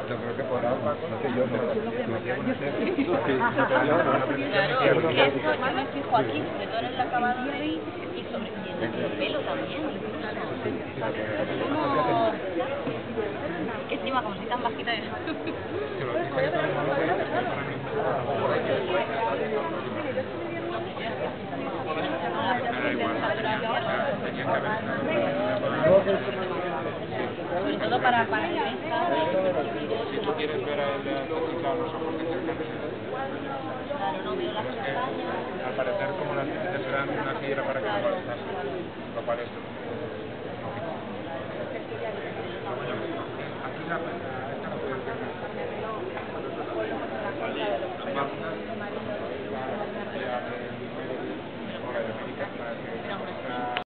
Yo creo que por agua, no sé yo, no llevo una serie. Claro, eso yo me fijo aquí, sobre todo en el acabado y sobre en el pelo también, incluso. Como... Que encima, como soy tan bajita... Sobre todo para el si tú quieres ver a él tocar los ojos de cerca, claro, no veo las pestañas. al parecer como las líneas serán una silla para que no molestas, lo cual es lógico.